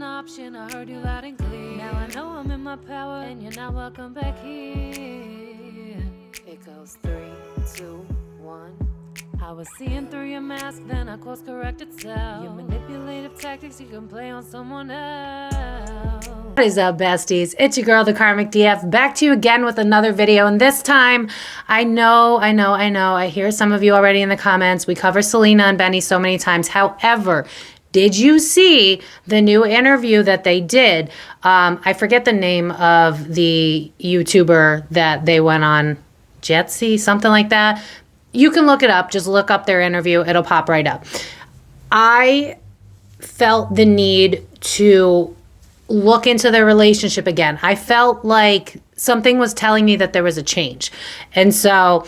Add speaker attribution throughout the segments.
Speaker 1: option. I heard you loud and clear. Now I know I'm in my power, and you're not welcome back here. It goes 3, 2, 1. I was seeing through your mask, then I course corrected self. Your manipulative tactics you can play on someone else. What is up, besties? It's your girl, the Karmic DF, back to you again with another video. And this time, I know, I hear some of you already in the comments. We cover Selena and Benny so many times. However, did you see the new interview that they did? I forget the name of the YouTuber that they went on, Jetsy, something like that. You can look it up. Just look up their interview. It'll pop right up. I felt the need to look into their relationship again. I felt like something was telling me that there was a change. And so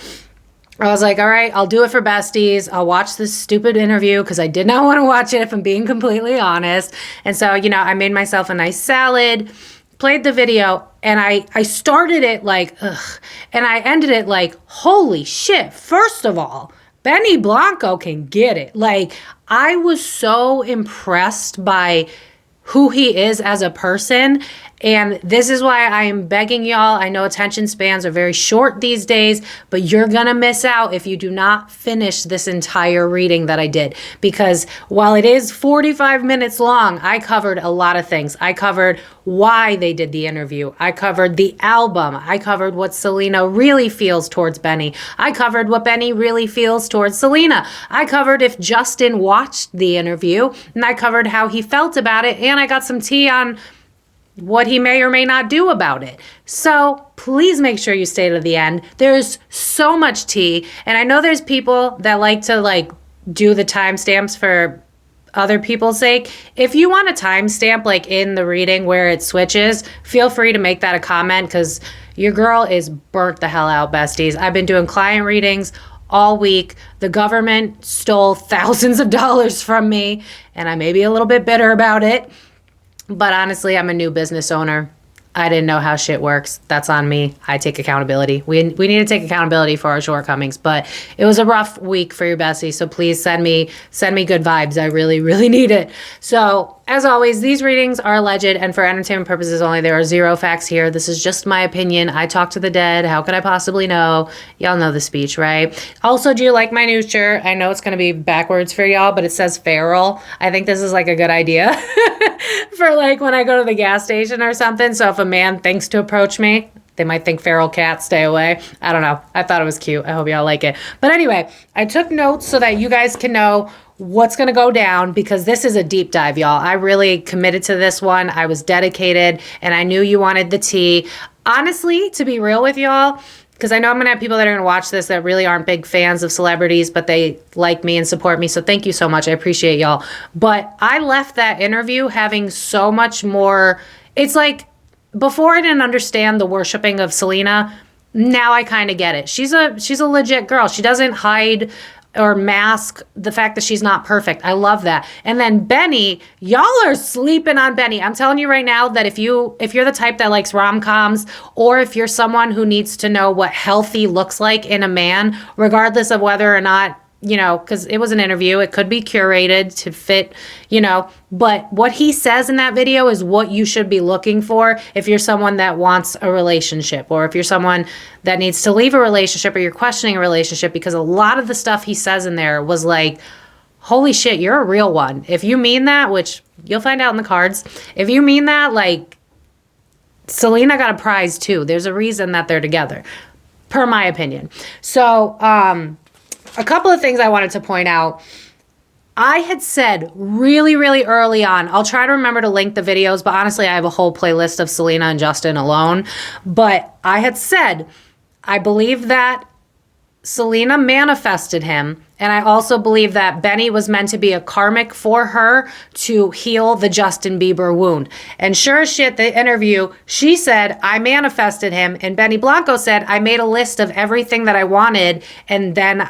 Speaker 1: I was like, all right, I'll do it for besties. I'll watch this stupid interview because I did not want to watch it, if I'm being completely honest. And so, you know, I made myself a nice salad, played the video, and I started it like, ugh. And I ended it like, holy shit. First of all, Benny Blanco can get it. Like, I was so impressed by who he is as a person. And this is why I am begging y'all. I know attention spans are very short these days, but you're going to miss out if you do not finish this entire reading that I did. Because while it is 45 minutes long, I covered a lot of things. I covered why they did the interview. I covered the album. I covered what Selena really feels towards Benny. I covered what Benny really feels towards Selena. I covered if Justin watched the interview, and I covered how he felt about it, and I got some tea on what he may or may not do about it. So please make sure you stay to the end. There's so much tea. And I know there's people that like to do the timestamps for other people's sake. If you want a timestamp in the reading where it switches, feel free to make that a comment, because your girl is burnt the hell out, besties. I've been doing client readings all week. The government stole thousands of dollars from me, and I may be a little bit bitter about it. But honestly, I'm a new business owner. I didn't know how shit works. That's on me. I take accountability. We need to take accountability for our shortcomings. But it was a rough week for your bestie. So please send me good vibes. I really, really need it. So as always, these readings are alleged and for entertainment purposes only. There are zero facts here. This is just my opinion. I talk to the dead. How could I possibly know? Y'all know the speech, right? Also, do you like my new shirt? I know it's going to be backwards for y'all, but it says feral. I think this is a good idea for when I go to the gas station or something. So if a man thinks to approach me, they might think feral cat, stay away. I don't know. I thought it was cute. I hope y'all like it. But anyway, I took notes so that you guys can know what's going to go down, because this is a deep dive, y'all. I really committed to this one. I was dedicated, and I knew you wanted the tea. Honestly, to be real with y'all, because I know I'm going to have people that are going to watch this that really aren't big fans of celebrities, but they like me and support me. So thank you so much. I appreciate y'all. But I left that interview having so much more. It's before I didn't understand the worshiping of Selena. Now I kind of get it. She's a legit girl. She doesn't hide or mask the fact that she's not perfect. I love that. And then Benny, y'all are sleeping on Benny. I'm telling you right now that if you're the type that likes rom-coms, or if you're someone who needs to know what healthy looks like in a man, regardless of whether or not, because it was an interview, it could be curated to fit, but what he says in that video is what you should be looking for if you're someone that wants a relationship, or if you're someone that needs to leave a relationship, or you're questioning a relationship, because a lot of the stuff he says in there was holy shit, you're a real one. If you mean that, which you'll find out in the cards, if you mean that, Selena got a prize too. There's a reason that they're together, per my opinion. So, a couple of things I wanted to point out. I had said really, really early on, I'll try to remember to link the videos, but honestly, I have a whole playlist of Selena and Justin alone. But I had said, I believe that Selena manifested him, and I also believe that Benny was meant to be a karmic for her to heal the Justin Bieber wound. And sure as shit, the interview, she said, I manifested him, and Benny Blanco said, I made a list of everything that I wanted, and then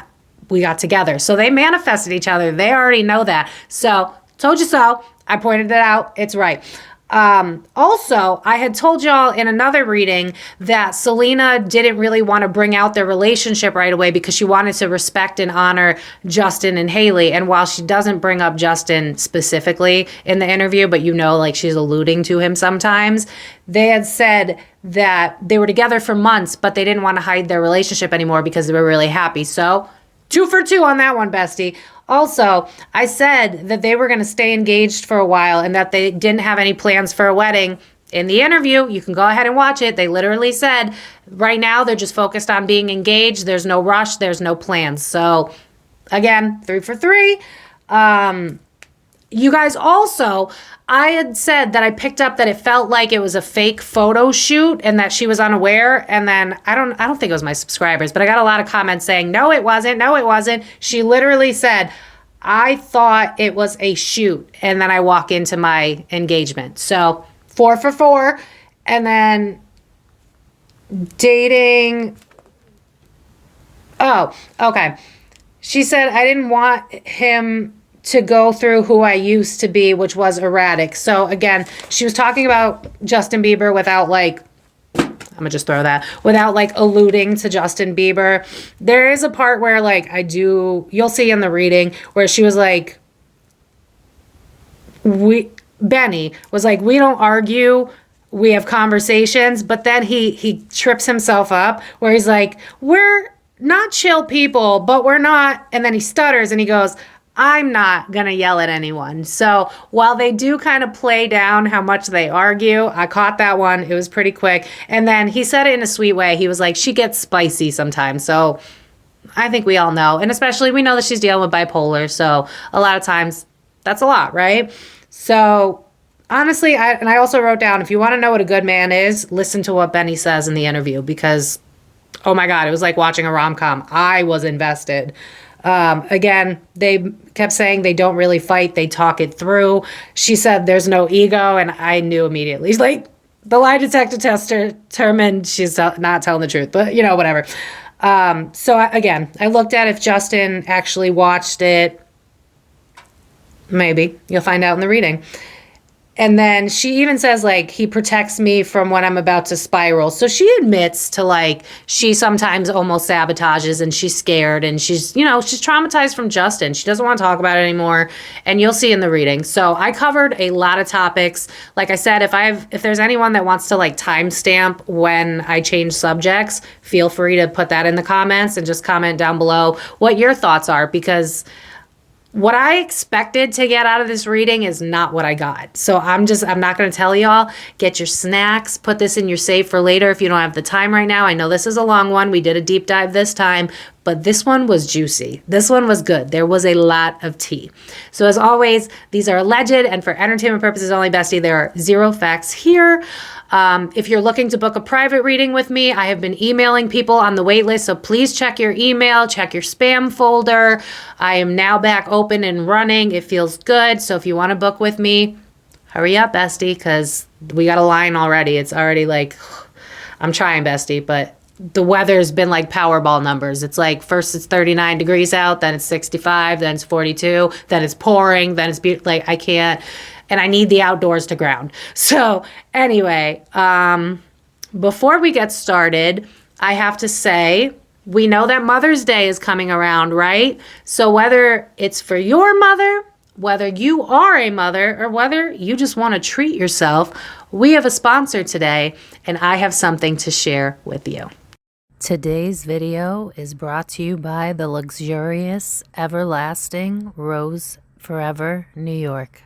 Speaker 1: we got together. So they manifested each other. They already know that. So told you so. I pointed it out. It's right.
Speaker 2: Also, I had told y'all in another reading that Selena didn't really want to bring out their relationship right away because she wanted to respect and honor Justin and Haley. And while she doesn't bring up Justin specifically in the interview, but like she's alluding to him sometimes, they had said that they were together for months, but they didn't want to hide their relationship anymore because they were really happy. So 2 for 2 on that one, bestie. Also, I said that they were going to stay engaged for a while and that they didn't have any plans for a wedding. In the interview, you can go ahead and watch it. They literally said right now they're just focused on being engaged. There's no rush. There's no plans. So again, 3 for 3. You guys also, I had said that I picked up that it felt like it was a fake photo shoot and that she was unaware. And then I don't think it was my subscribers, but I got a lot of comments saying, no, it wasn't. No, it wasn't. She literally said, I thought it was a shoot. And then I walk into my engagement. So 4 for 4. And then dating. Oh, okay. She said, I didn't want him to go through who I used to be, which was erratic. So again, she was talking about Justin Bieber without I'm gonna just throw that, without alluding to Justin Bieber. There is a part where you'll see in the reading where she was like, Benny was like, we don't argue, we have conversations, but then he trips himself up where he's like, we're not chill people, but we're not, and then he stutters and he goes, I'm not going to yell at anyone. So while they do kind of play down how much they argue, I caught that one. It was pretty quick. And then he said it in a sweet way. He was like, she gets spicy sometimes. So I think we all know. And especially we know that she's dealing with bipolar. So a lot of times that's a lot, right? So honestly, I also wrote down, if you want to know what a good man is, listen to what Benny says in the interview because, oh my God, it was like watching a rom-com. I was invested. Again, they kept saying they don't really fight. They talk it through. She said there's no ego. And I knew immediately. She's like, the lie detector test determined she's not telling the truth, but whatever. Again, I looked at if Justin actually watched it. Maybe you'll find out in the reading. And then she even says, he protects me from when I'm about to spiral. So she admits to, she sometimes almost sabotages and she's scared and she's traumatized from Justin. She doesn't want to talk about it anymore. And you'll see in the reading. So I covered a lot of topics. Like I said, if there's anyone that wants to, timestamp when I change subjects, feel free to put that in the comments and just comment down below what your thoughts are because what I expected to get out of this reading is not what I got. So I'm not going to tell y'all. Get your snacks. Put this in your safe for later if you don't have the time right now. I know this is a long one. We did a deep dive this time, but this one was juicy. This one was good. There was a lot of tea. So as always, these are alleged and for entertainment purposes only, bestie. There are 0 facts here. If you're looking to book a private reading with me, I have been emailing people on the wait list, so please check your email, check your spam folder. I am now back open and running. It feels good. So if you want to book with me, hurry up, bestie, because we got a line already. It's already I'm trying, bestie, but the weather's been like Powerball numbers. It's first it's 39 degrees out, then it's 65, then it's 42, then it's pouring, then it's I can't. And I need the outdoors to ground. So anyway, before we get started, I have to say, we know that Mother's Day is coming around, right? So whether it's for your mother, whether you are a mother, or whether you just want to treat yourself, we have a sponsor today, and I have something to share with you. Today's video is brought to you by the luxurious, everlasting Rose Forever, New York.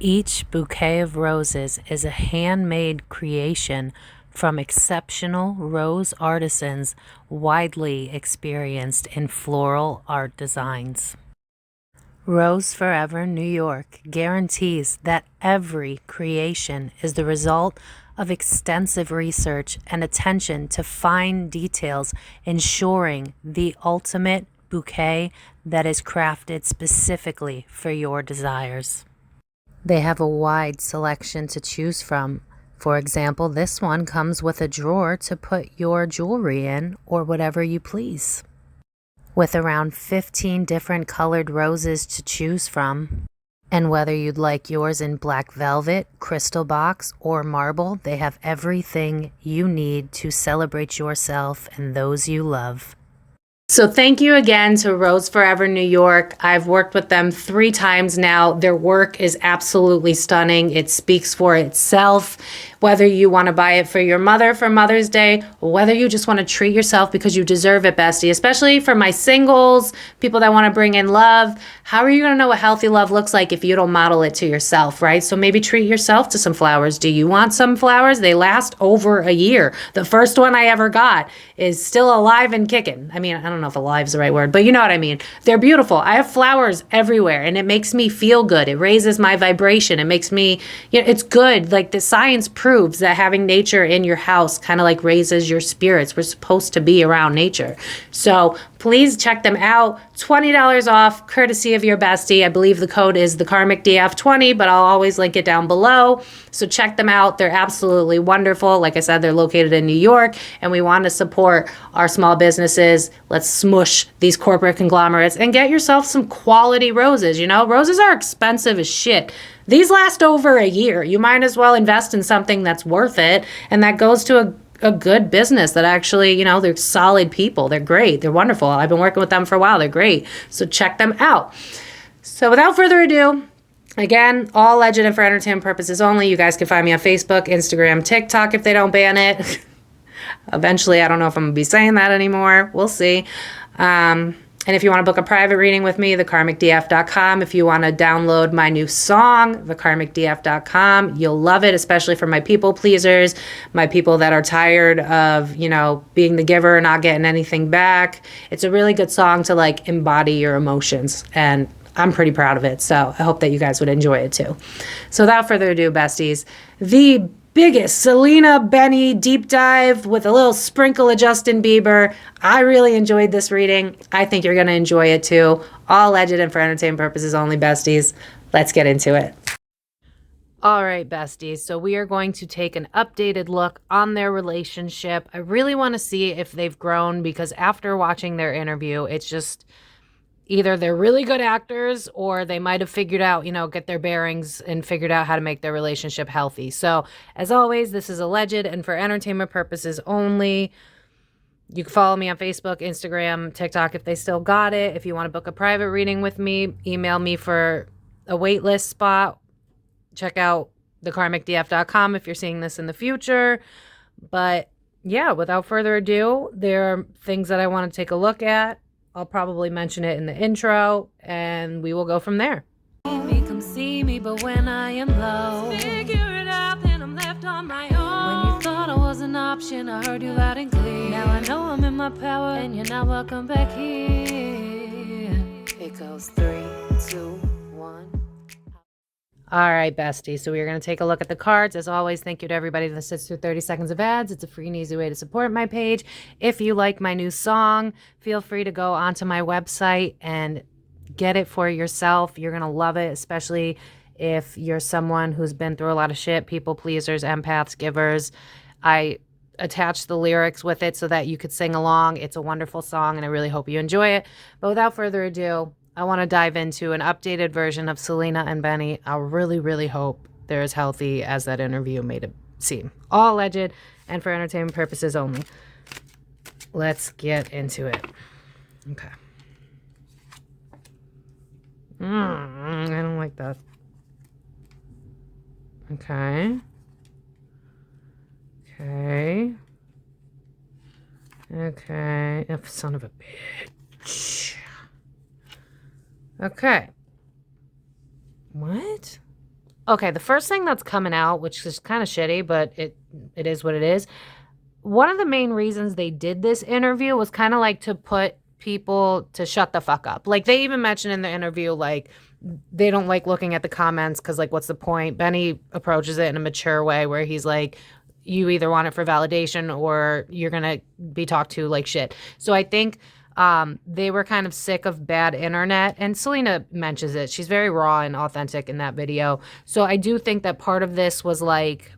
Speaker 2: Each bouquet of roses is a handmade creation from exceptional rose artisans widely experienced in floral art designs. Rose Forever New York guarantees that every creation is the result of extensive research and attention to fine details, ensuring the ultimate bouquet that is crafted specifically for your desires. They have a wide selection to choose from. For example, this one comes with a drawer to put your jewelry in or whatever you please. With around 15 different colored roses to choose from, And whether you'd like yours in black velvet, crystal box, or marble, they have everything you need to celebrate yourself and those you love. So thank you again to Rose Forever New York. I've worked with them 3 times now. Their work is absolutely stunning. It speaks for itself. Whether you want to buy it for your mother for Mother's Day, or whether you just want to treat yourself because you deserve it, bestie, especially for my singles, people that want to bring in love. How are you going to know what healthy love looks like if you don't model it to yourself, right? So maybe treat yourself to some flowers. Do you want some flowers? They last over a year. The first one I ever got is still alive and kicking. I mean, I don't know if alive is the right word, but you know what I mean. They're beautiful. I have flowers everywhere and it makes me feel good. It raises my vibration. It makes me, it's good. Like the science proves that having nature in your house kind of like raises your spirits. We're supposed to be around nature. So please check them out. $20 off, courtesy of your bestie. I believe the code is the Karmic DF20, but I'll always link it down below. So check them out. They're absolutely wonderful. Like I said, they're located in New York, and we want to support our small businesses. Let's smush these corporate conglomerates and get yourself some quality roses. Roses are expensive as shit. These last over a year. You might as well invest in something that's worth it and that goes to a good business that actually, they're solid people. They're great. They're wonderful. I've been working with them for a while. They're great. So check them out. So without further ado, again, all legend and for entertainment purposes only. You guys can find me on Facebook, Instagram, TikTok if they don't ban it. Eventually, I don't know if I'm going to be saying that anymore. We'll see. And if you want to book a private reading with me, thekarmicdf.com. If you want to download my new song, thekarmicdf.com, you'll love it, especially for my people pleasers, my people that are tired of, being the giver and not getting anything back. It's a really good song to like embody your emotions, and I'm pretty proud of it. So I hope that you guys would enjoy it too. So without further ado, besties, the biggest Selena Benny deep dive with a little sprinkle of Justin Bieber. I really enjoyed this reading. I think you're going to enjoy it too. All legend and for entertainment purposes only, besties. Let's get into it. All right, besties. So we are going to take an updated look on their relationship. I really want to see if they've grown because after watching their interview, it's just either they're really good actors or they might have figured out, get their bearings and figured out how to make their relationship healthy. So as always, this is alleged and for entertainment purposes only. You can follow me on Facebook, Instagram, TikTok if they still got it. If you want to book a private reading with me, email me for a wait list spot. Check out thekarmicdf.com if you're seeing this in the future. But yeah, without further ado, there are things that I want to take a look at. I'll probably mention it in the intro, and we will go from there.
Speaker 1: Come see me, but when I am low, figure it out, then I'm left on my own. When you thought I was an option, I heard you loud and clear. Now I know I'm in my power, and you're not welcome back here. It goes 3, 2, 1.
Speaker 2: All right, bestie. So we are going to take a look at the cards. As always, thank you to everybody that sits through 30 seconds of ads. It's a free and easy way to support my page. If you like my new song, feel free to go onto my website and get it for yourself. You're going to love it, especially if you're someone who's been through a lot of shit, people pleasers, empaths, givers. I attached the lyrics with it so that you could sing along. It's a wonderful song, and I really hope you enjoy it. But without further ado, I want to dive into an updated version of Selena and Benny. I really, really hope they're as healthy as that interview made it seem. All alleged and for entertainment purposes only. Let's get into it. Okay. I don't like that. Okay. Okay. Okay. Oh, son of a bitch. Okay. What? Okay, the first thing that's coming out, which is kind of shitty, but it is what it is. One of the main reasons they did this interview was kind of like to put people to shut the fuck up. Like they even mentioned in the interview, like they don't like looking at the comments because like what's the point? Benny approaches it in a mature way where he's like, you either want it for validation or you're going to be talked to like shit. So I think they were kind of sick of bad internet, and Selena mentions it. She's very raw and authentic in that video. So I do think that part of this was like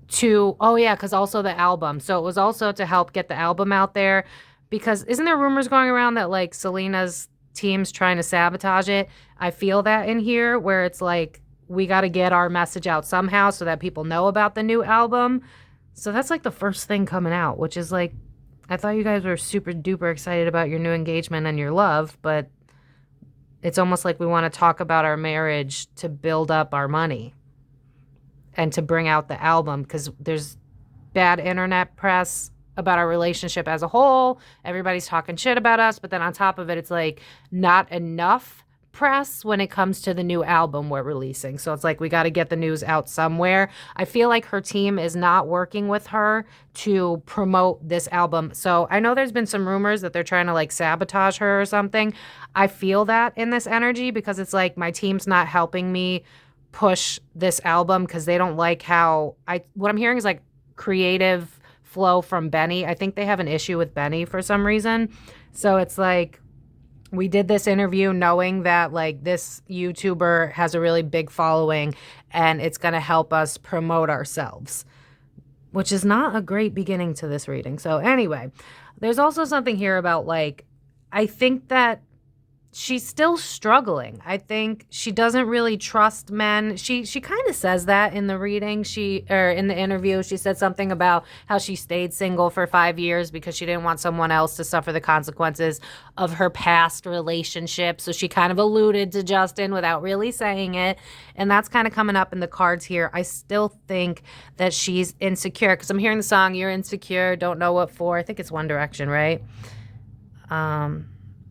Speaker 2: because also the album. So it was also to help get the album out there, because isn't there rumors going around that like Selena's team's trying to sabotage it? I feel that in here where it's like, we got to get our message out somehow so that people know about the new album. So that's like the first thing coming out, which is like, I thought you guys were super duper excited about your new engagement and your love, but it's almost like we want to talk about our marriage to build up our money and to bring out the album, because there's bad internet press about our relationship as a whole. Everybody's talking shit about us, but then on top of it, it's like not enough press when it comes to the new album we're releasing. So it's like, we got to get the news out somewhere. I feel like her team is not working with her to promote this album. So I know there's been some rumors that they're trying to like sabotage her or something. I feel that in this energy, because it's like, my team's not helping me push this album because they don't like how what I'm hearing is like creative flow from Benny. I think they have an issue with Benny for some reason. So it's like, we did this interview knowing that like this YouTuber has a really big following and it's going to help us promote ourselves, which is not a great beginning to this reading. So anyway, there's also something here about like, I think that she's still struggling. I think she doesn't really trust men. She kind of says that in the reading. In the interview, she said something about how she stayed single for 5 years because she didn't want someone else to suffer the consequences of her past relationship. So she kind of alluded to Justin without really saying it. And that's kind of coming up in the cards here. I still think that she's insecure, because I'm hearing the song, "You're Insecure, Don't Know What For." I think it's One Direction, right?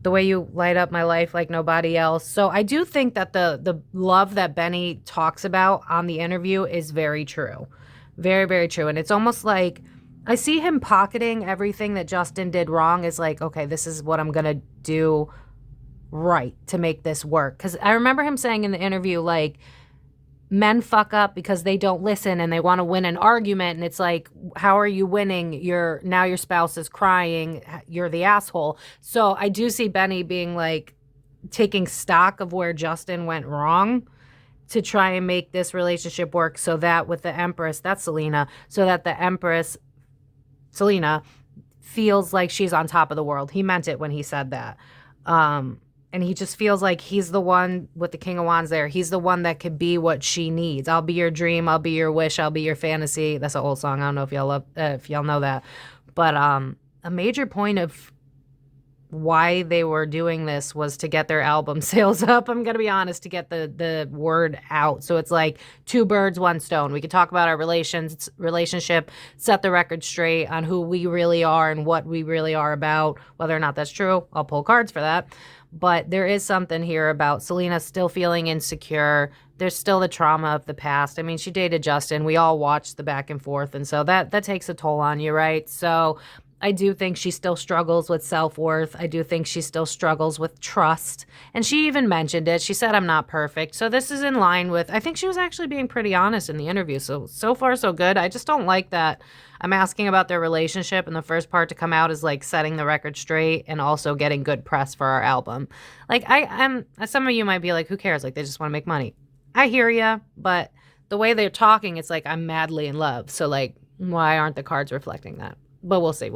Speaker 2: The way you light up my life like nobody else. So I do think that the love that Benny talks about on the interview is very true. Very, very true. And it's almost like I see him pocketing everything that Justin did wrong as like, okay, this is what I'm going to do right to make this work. Because I remember him saying in the interview, like, men fuck up because they don't listen and they want to win an argument. And it's like, how are you winning? Now your spouse is crying. You're the asshole. So I do see Benny being like taking stock of where Justin went wrong to try and make this relationship work, so that with the Empress, that's Selena, so that the Empress, Selena, feels like she's on top of the world. He meant it when he said that. And he just feels like he's the one with the King of Wands there. He's the one that could be what she needs. I'll be your dream. I'll be your wish. I'll be your fantasy. That's an old song. I don't know if y'all know that. But a major point of why they were doing this was to get their album sales up. I'm going to be honest, to get the word out. So it's like two birds, one stone. We could talk about our relationship, set the record straight on who we really are and what we really are about. Whether or not that's true, I'll pull cards for that. But there is something here about Selena still feeling insecure. There's still the trauma of the past. I mean, she dated Justin. We all watched the back and forth. And so that takes a toll on you, right? So I do think she still struggles with self-worth. I do think she still struggles with trust. And she even mentioned it. She said, I'm not perfect. So this is in line with, I think she was actually being pretty honest in the interview. So far, so good. I just don't like that I'm asking about their relationship, and the first part to come out is like setting the record straight and also getting good press for our album. Like I'm some of you might be like, who cares? Like, they just want to make money. I hear ya, but the way they're talking, it's like I'm madly in love. So like, why aren't the cards reflecting that? But we'll see.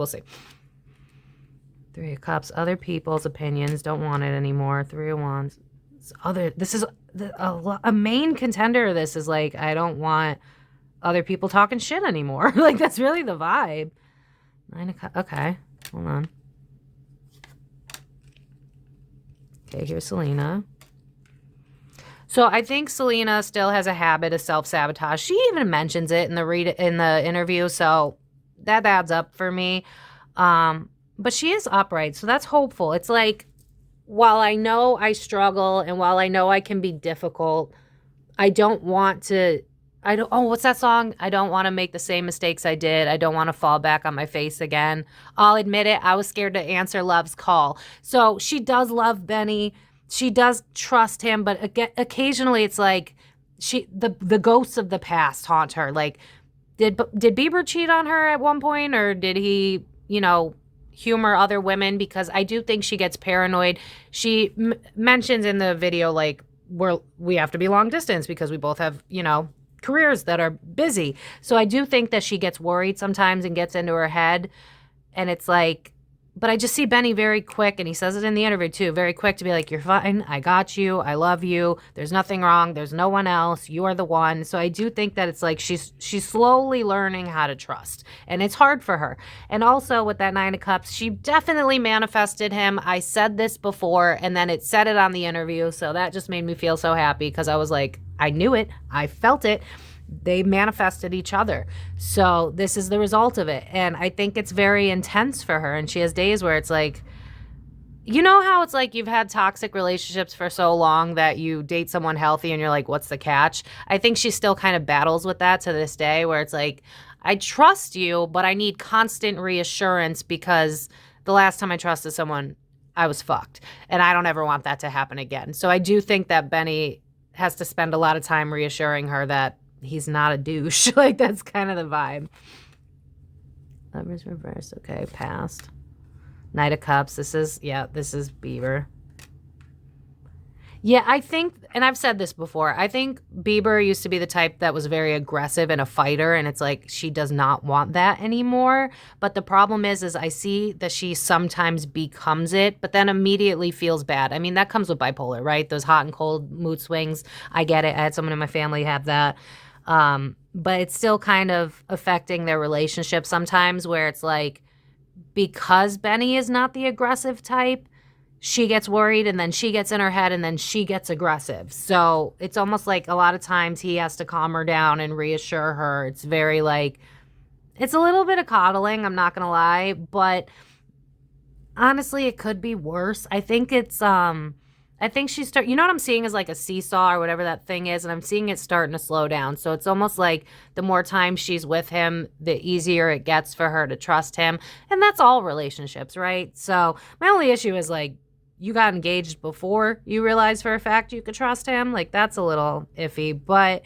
Speaker 2: Three of Cups. Other people's opinions. Don't want it anymore. Three of Wands. This is a main contender of this is like, I don't want other people talking shit anymore. Like, that's really the vibe. Nine of Cups. Okay. Hold on. Okay, here's Selena. So I think Selena still has a habit of self-sabotage. She even mentions it in the interview. So that adds up for me. But she is upright, so that's hopeful. It's like, while I know I struggle and while I know I can be difficult, what's that song? I don't want to make the same mistakes I did. I don't want to fall back on my face again. I'll admit it, I was scared to answer love's call. So she does love Benny. She does trust him, but occasionally it's like the ghosts of the past haunt her. Like, did Bieber cheat on her at one point, or did he, humor other women? Because I do think she gets paranoid. She mentions in the video, like, we have to be long distance because we both have, careers that are busy. So I do think that she gets worried sometimes and gets into her head. And it's like, But I just see Benny very quick, and he says it in the interview too, very quick to be like, you're fine, I got you, I love you, there's nothing wrong, there's no one else, you are the one. So I do think that it's like she's slowly learning how to trust, and it's hard for her. And also with that Nine of Cups, she definitely manifested him. I said this before, and then it said it on the interview, so that just made me feel so happy, because I was like, I knew it, I felt it. They manifested each other. So this is the result of it. And I think it's very intense for her. And she has days where it's like, you know how it's like you've had toxic relationships for so long that you date someone healthy and you're like, what's the catch? I think she still kind of battles with that to this day, where it's like, I trust you, but I need constant reassurance, because the last time I trusted someone, I was fucked. And I don't ever want that to happen again. So I do think that Benny has to spend a lot of time reassuring her that he's not a douche. Like, that's kind of the vibe. Lovers reversed. Okay, passed. Knight of Cups. This is Bieber. Yeah, I think, and I've said this before, I think Bieber used to be the type that was very aggressive and a fighter, and it's like she does not want that anymore. But the problem is I see that she sometimes becomes it, but then immediately feels bad. I mean, that comes with bipolar, right? Those hot and cold mood swings. I get it. I had someone in my family have that. But it's still kind of affecting their relationship sometimes, where it's like, because Benny is not the aggressive type, she gets worried, and then she gets in her head, and then she gets aggressive. So it's almost like a lot of times he has to calm her down and reassure her. It's very like, it's a little bit of coddling, I'm not gonna lie, but honestly, it could be worse. I think it's, I think you know what I'm seeing is like a seesaw or whatever that thing is, and I'm seeing it starting to slow down. So it's almost like the more time she's with him, the easier it gets for her to trust him. And that's all relationships, right? So my only issue is like, you got engaged before you realized for a fact you could trust him. Like, that's a little iffy. But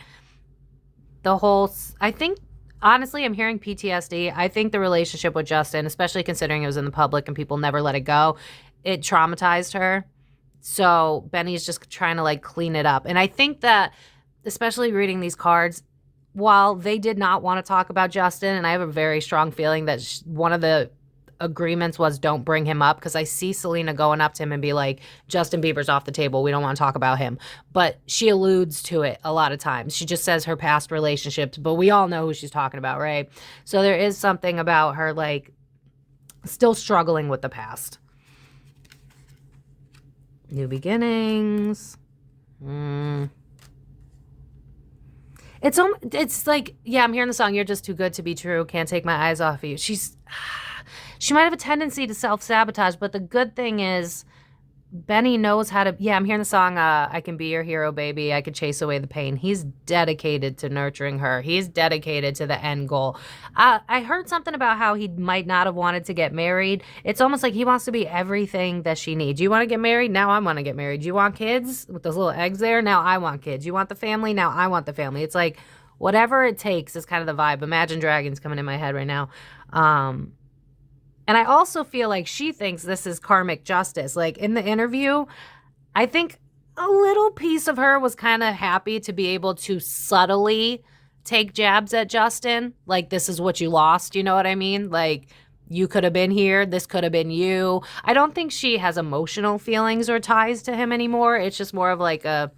Speaker 2: I think, honestly, I'm hearing PTSD. I think the relationship with Justin, especially considering it was in the public and people never let it go, it traumatized her. So Benny's just trying to like clean it up. And I think that, especially reading these cards, while they did not want to talk about Justin, and I have a very strong feeling that one of the agreements was don't bring him up, because I see Selena going up to him and be like, Justin Bieber's off the table, we don't want to talk about him. But she alludes to it a lot of times. She just says her past relationships, but we all know who she's talking about, right? So there is something about her like still struggling with the past. New beginnings. It's like, yeah, I'm hearing the song, You're Just Too Good to Be True, Can't Take My Eyes Off of You. She might have a tendency to self-sabotage, but the good thing is Benny knows how to, yeah, I'm hearing the song, I Can Be Your Hero, Baby, I Could Chase Away the Pain. He's dedicated to nurturing her. He's dedicated to the end goal. I heard something about how he might not have wanted to get married. It's almost like he wants to be everything that she needs. You want to get married? Now I want to get married. You want kids with those little eggs there? Now I want kids. You want the family? Now I want the family. It's like, whatever it takes is kind of the vibe. Imagine Dragons coming in my head right now. And I also feel like she thinks this is karmic justice. Like, in the interview, I think a little piece of her was kind of happy to be able to subtly take jabs at Justin. Like, this is what you lost, you know what I mean? Like, you could have been here, this could have been you. I don't think she has emotional feelings or ties to him anymore. It's just more of like a,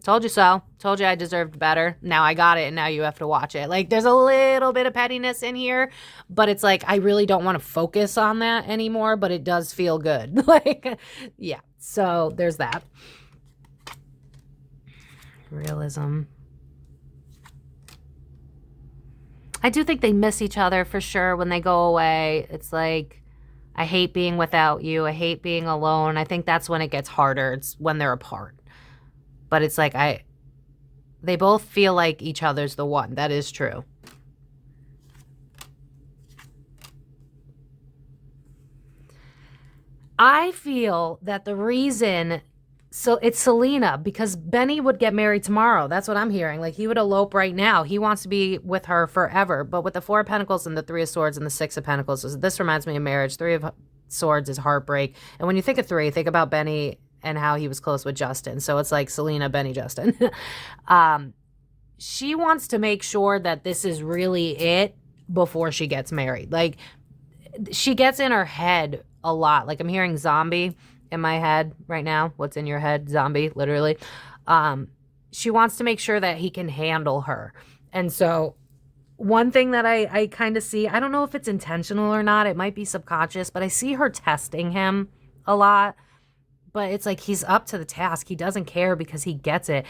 Speaker 2: told you so. Told you I deserved better. Now I got it, and now you have to watch it. Like, there's a little bit of pettiness in here, but it's like, I really don't want to focus on that anymore, but it does feel good. Like, yeah. So there's that. Realism. I do think they miss each other for sure when they go away. It's like, I hate being without you. I hate being alone. I think that's when it gets harder. It's when they're apart. But it's like, they both feel like each other's the one. That is true. I feel that the reason, so it's Selena, because Benny would get married tomorrow. That's what I'm hearing. Like, he would elope right now. He wants to be with her forever. But with the Four of Pentacles and the Three of Swords and the Six of Pentacles, this reminds me of marriage. Three of Swords is heartbreak. And when you think of three, think about Benny and how he was close with Justin. So it's like Selena, Benny, Justin. She wants to make sure that this is really it before she gets married. Like, she gets in her head a lot. Like I'm hearing zombie in my head right now. What's in your head? Zombie, literally. She wants to make sure that he can handle her. And so one thing that I kind of see, I don't know if it's intentional or not, it might be subconscious, but I see her testing him a lot. But it's like he's up to the task. He doesn't care because he gets it.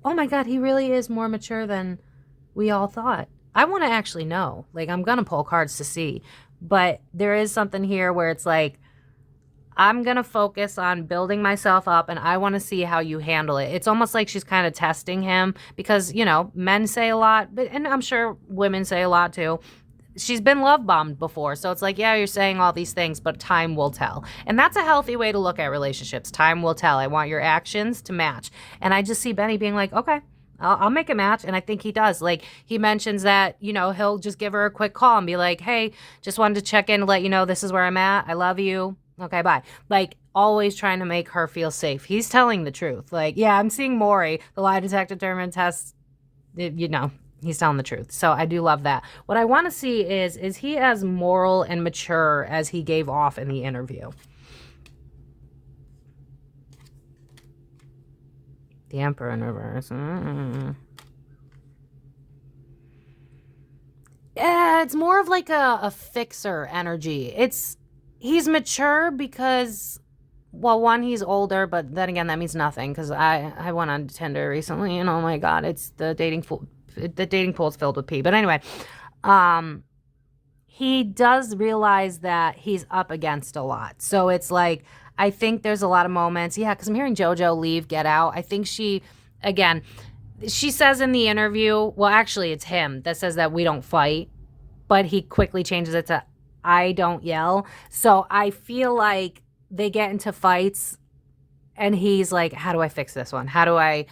Speaker 2: Oh my God, he really is more mature than we all thought. I want to actually know. Like, I'm going to pull cards to see. But there is something here where it's like, I'm going to focus on building myself up and I want to see how you handle it. It's almost like she's kind of testing him because, you know, men say a lot, but and I'm sure women say a lot too. She's been love bombed before. So it's like, yeah, you're saying all these things, but time will tell. And that's a healthy way to look at relationships. Time will tell. I want your actions to match. And I just see Benny being like, okay, I'll make a match. And I think he does. Like he mentions that, you know, he'll just give her a quick call and be like, hey, just wanted to check in and let you know this is where I'm at. I love you. Okay, bye. Like always trying to make her feel safe. He's telling the truth. Like, yeah, I'm seeing Maury, the lie detector determined test, you know, he's telling the truth. So I do love that. What I want to see is he as moral and mature as he gave off in the interview? The Emperor in reverse. Yeah, it's more of like a fixer energy. He's mature because, well, one, he's older, but then again, that means nothing because I went on Tinder recently and oh my God, it's the dating pool is filled with pee. But anyway, he does realize that he's up against a lot. So it's like, I think there's a lot of moments. Yeah, because I'm hearing JoJo leave, get out. I think she says in the interview, well, actually, it's him that says that we don't fight, but he quickly changes it to I don't yell. So I feel like they get into fights and he's like, how do I fix this one? How do I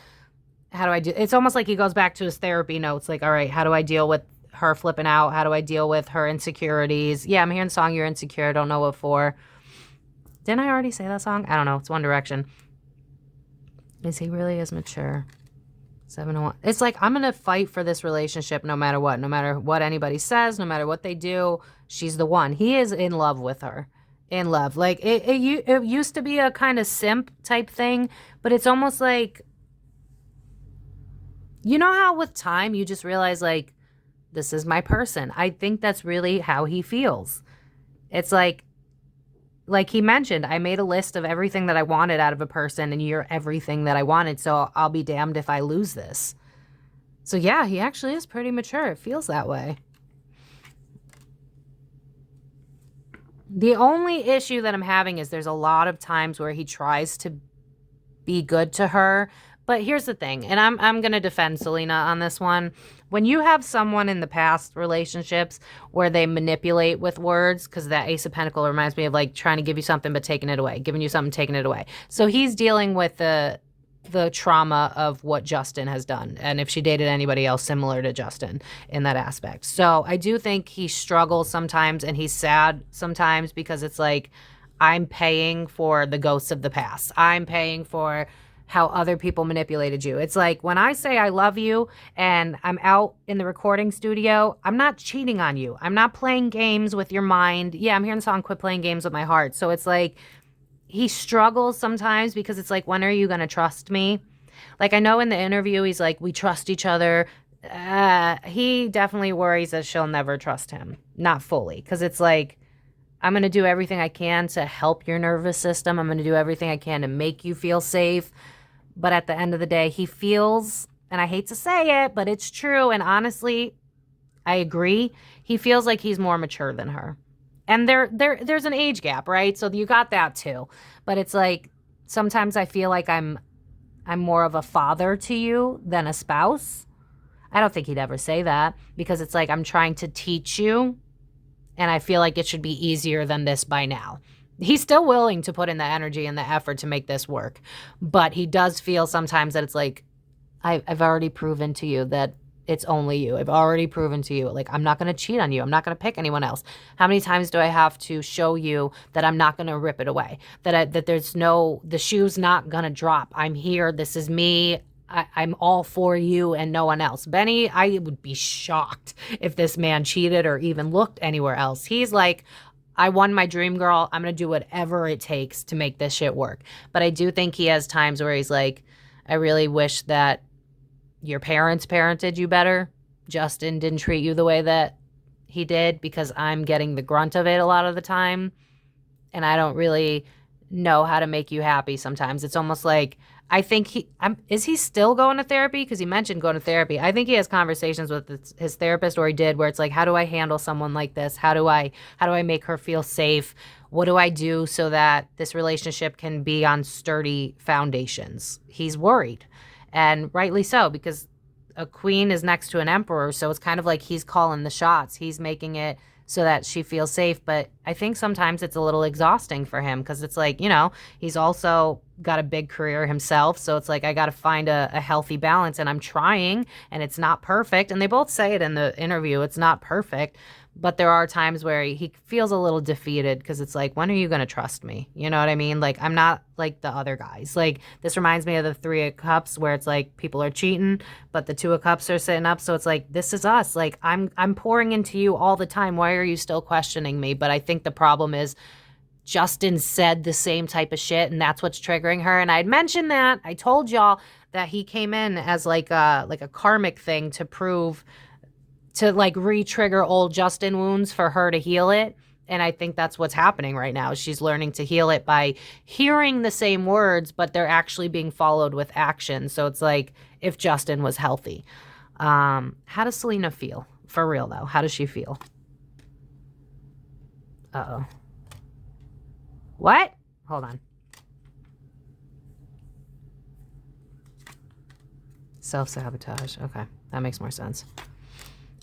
Speaker 2: do? It's almost like he goes back to his therapy notes. Like, all right, how do I deal with her flipping out? How do I deal with her insecurities? Yeah, I'm hearing the song You're Insecure. Don't know what for. Didn't I already say that song? I don't know. It's One Direction. Is he really as mature? 701. It's like, I'm going to fight for this relationship no matter what anybody says, no matter what they do. She's the one. He is in love with her. In love. Like, it used to be a kind of simp type thing, but it's almost like, you know how with time you just realize, like, this is my person. I think that's really how he feels. It's like he mentioned, I made a list of everything that I wanted out of a person, and you're everything that I wanted, so I'll be damned if I lose this. So yeah, he actually is pretty mature. It feels that way. The only issue that I'm having is there's a lot of times where he tries to be good to her. But here's the thing, and I'm going to defend Selena on this one. When you have someone in the past relationships where they manipulate with words, because that Ace of Pentacles reminds me of like trying to give you something but taking it away, giving you something, taking it away. So he's dealing with the trauma of what Justin has done, and if she dated anybody else similar to Justin in that aspect. So I do think he struggles sometimes, and he's sad sometimes because it's like, I'm paying for the ghosts of the past. I'm paying for how other people manipulated you. It's like when I say I love you and I'm out in the recording studio, I'm not cheating on you. I'm not playing games with your mind. Yeah, I'm hearing the song Quit Playing Games with My Heart. So it's like he struggles sometimes because it's like, when are you going to trust me? Like, I know in the interview, he's like, we trust each other. He definitely worries that she'll never trust him. Not fully. Because it's like, I'm going to do everything I can to help your nervous system. I'm going to do everything I can to make you feel safe. But at the end of the day, he feels, and I hate to say it, but it's true. And honestly, I agree. He feels like he's more mature than her. And there's an age gap, right? So you got that too. But it's like, sometimes I feel like I'm more of a father to you than a spouse. I don't think he'd ever say that, because it's like, I'm trying to teach you, and I feel like it should be easier than this by now. He's still willing to put in the energy and the effort to make this work. But he does feel sometimes that it's like, I've already proven to you that it's only you. I've already proven to you, like, I'm not going to cheat on you. I'm not going to pick anyone else. How many times do I have to show you that I'm not going to rip it away? That the shoe's not going to drop. I'm here. This is me. I'm all for you and no one else. Benny, I would be shocked if this man cheated or even looked anywhere else. He's like, I won my dream girl. I'm going to do whatever it takes to make this shit work. But I do think he has times where he's like, I really wish that your parents parented you better. Justin didn't treat you the way that he did because I'm getting the grunt of it a lot of the time. And I don't really know how to make you happy sometimes. It's almost like, I think is he still going to therapy? Because he mentioned going to therapy. I think he has conversations with his therapist, or he did, where it's like, how do I handle someone like this? How do I make her feel safe? What do I do so that this relationship can be on sturdy foundations? He's worried, and rightly so, because a queen is next to an emperor. So it's kind of like he's calling the shots. He's making it so that she feels safe. But I think sometimes it's a little exhausting for him because it's like, he's also got a big career himself. So it's like, I got to find a healthy balance, and I'm trying, and it's not perfect. And they both say it in the interview. It's not perfect, but there are times where he feels a little defeated because it's like, when are you going to trust me? You know what I mean? Like, I'm not like the other guys. Like, this reminds me of the Three of Cups, where it's like people are cheating, but the Two of Cups are sitting up. So it's like, this is us. Like, I'm pouring into you all the time. Why are you still questioning me? But I think the problem is Justin said the same type of shit, and that's what's triggering her. And I'd mentioned that. I told y'all that he came in as like a karmic thing to like re-trigger old Justin wounds for her to heal it. And I think that's what's happening right now. She's learning to heal it by hearing the same words, but they're actually being followed with action. So it's like if Justin was healthy. How does Selena feel? For real, though. How does she feel? Uh-oh. What? Hold on. Self-sabotage. Okay. That makes more sense.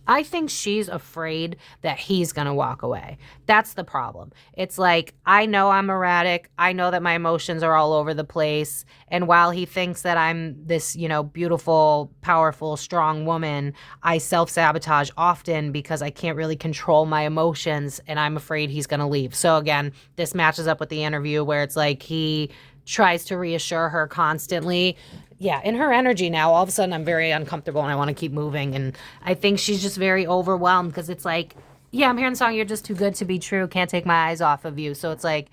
Speaker 2: I think she's afraid that he's going to walk away. That's the problem. It's like, I know I'm erratic. I know that my emotions are all over the place. And while he thinks that I'm this, beautiful, powerful, strong woman, I self-sabotage often because I can't really control my emotions, and I'm afraid he's going to leave. So again, this matches up with the interview where it's like he tries to reassure her constantly. Yeah, in her energy now, all of a sudden I'm very uncomfortable and I want to keep moving. And I think she's just very overwhelmed because it's like, yeah, I'm hearing the song, you're just too good to be true. Can't take my eyes off of you. So it's like,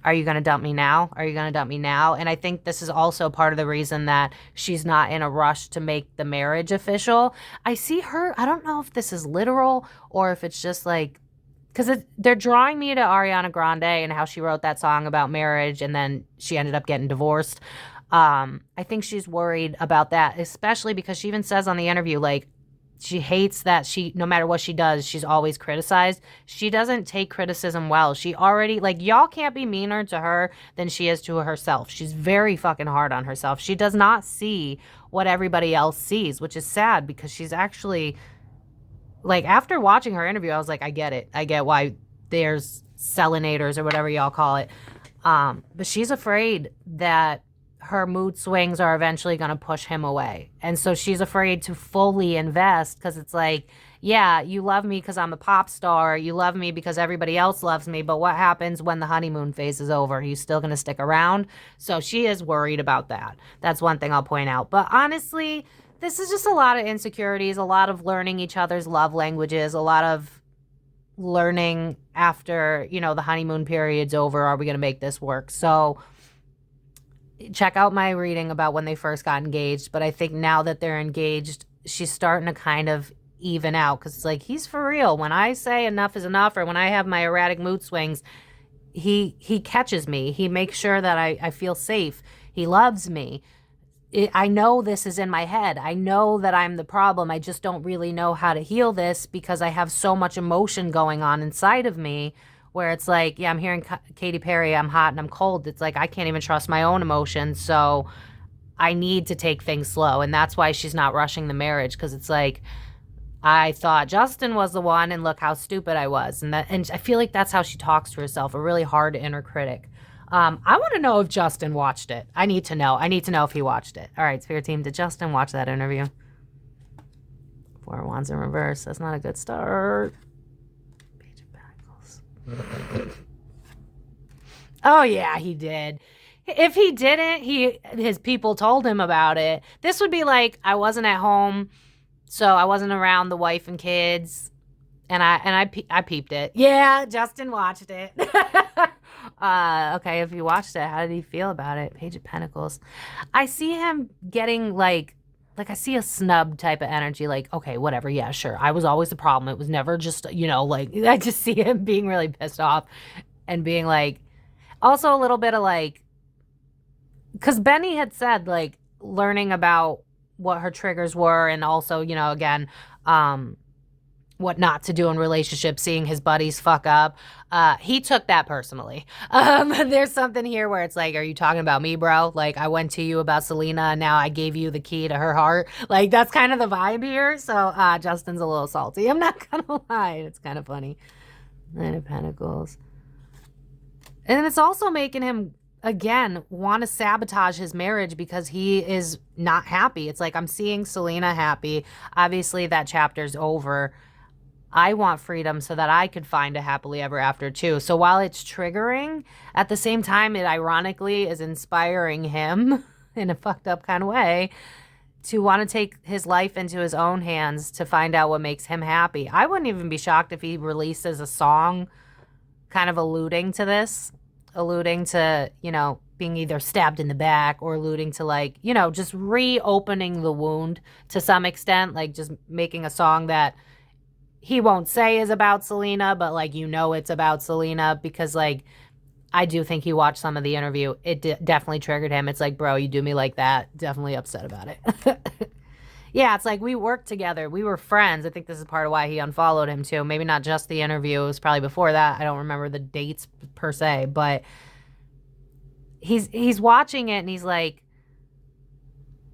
Speaker 2: are you going to dump me now? Are you going to dump me now? And I think this is also part of the reason that she's not in a rush to make the marriage official. I see her, I don't know if this is literal or if it's just like, because they're drawing me to Ariana Grande and how she wrote that song about marriage and then she ended up getting divorced. I think she's worried about that, especially because she even says on the interview, like, she hates that no matter what she does, she's always criticized. She doesn't take criticism well. She already, like, y'all can't be meaner to her than she is to herself. She's very fucking hard on herself. She does not see what everybody else sees, which is sad because she's actually, like, after watching her interview, I was like, I get it. I get why there's selenators or whatever y'all call it. But she's afraid that her mood swings are eventually going to push him away. And so she's afraid to fully invest because it's like, yeah, you love me because I'm a pop star. You love me because everybody else loves me. But what happens when the honeymoon phase is over? Are you still going to stick around? So she is worried about that. That's one thing I'll point out. But honestly, this is just a lot of insecurities, a lot of learning each other's love languages, a lot of learning after, the honeymoon period's over. Are we going to make this work? So check out my reading about when they first got engaged. But I think now that they're engaged, she's starting to kind of even out because it's like, he's for real. When I say enough is enough, or when I have my erratic mood swings, he catches me. He makes sure that I feel safe. He loves me. I know this is in my head. I know that I'm the problem. I just don't really know how to heal this because I have so much emotion going on inside of me. Where it's like, yeah, I'm hearing Katy Perry, I'm hot and I'm cold. It's like, I can't even trust my own emotions. So I need to take things slow. And that's why she's not rushing the marriage. Because it's like, I thought Justin was the one and look how stupid I was. And I feel like that's how she talks to herself, a really hard inner critic. I want to know if Justin watched it. I need to know. I need to know if he watched it. All right, Spirit Team, did Justin watch that interview? Four of Wands in reverse. That's not a good start. Oh yeah, he did. If he didn't, his people told him about it. This would be like, I wasn't at home, so I wasn't around the wife and kids. And I peeped it. Yeah, Justin watched it. Okay, if you watched it, how did he feel about it? Page of Pentacles. I see him getting like I see a snub type of energy, like, okay, whatever, yeah, sure. I was always the problem. It was never just, like, I just see him being really pissed off and being like, also a little bit of like, because Benny had said, like, learning about what her triggers were and also, again, what not to do in relationships, seeing his buddies fuck up. He took that personally. There's something here where it's like, are you talking about me, bro? Like, I went to you about Selena and now I gave you the key to her heart. Like, that's kind of the vibe here. So Justin's a little salty. I'm not gonna lie. It's kind of funny. Nine of Pentacles. And it's also making him, again, want to sabotage his marriage because he is not happy. It's like, I'm seeing Selena happy. Obviously, that chapter's over. I want freedom so that I could find a happily ever after too. So while it's triggering, at the same time, it ironically is inspiring him in a fucked up kind of way to want to take his life into his own hands to find out what makes him happy. I wouldn't even be shocked if he releases a song kind of alluding to this, alluding to, being either stabbed in the back or alluding to like, just reopening the wound to some extent, like just making a song that he won't say is about Selena, but like, it's about Selena because like, I do think he watched some of the interview. It definitely triggered him. It's like, bro, you do me like that. Definitely upset about it. Yeah, it's like we worked together. We were friends. I think this is part of why he unfollowed him too. Maybe not just the interview. It was probably before that. I don't remember the dates per se, but he's watching it and he's like,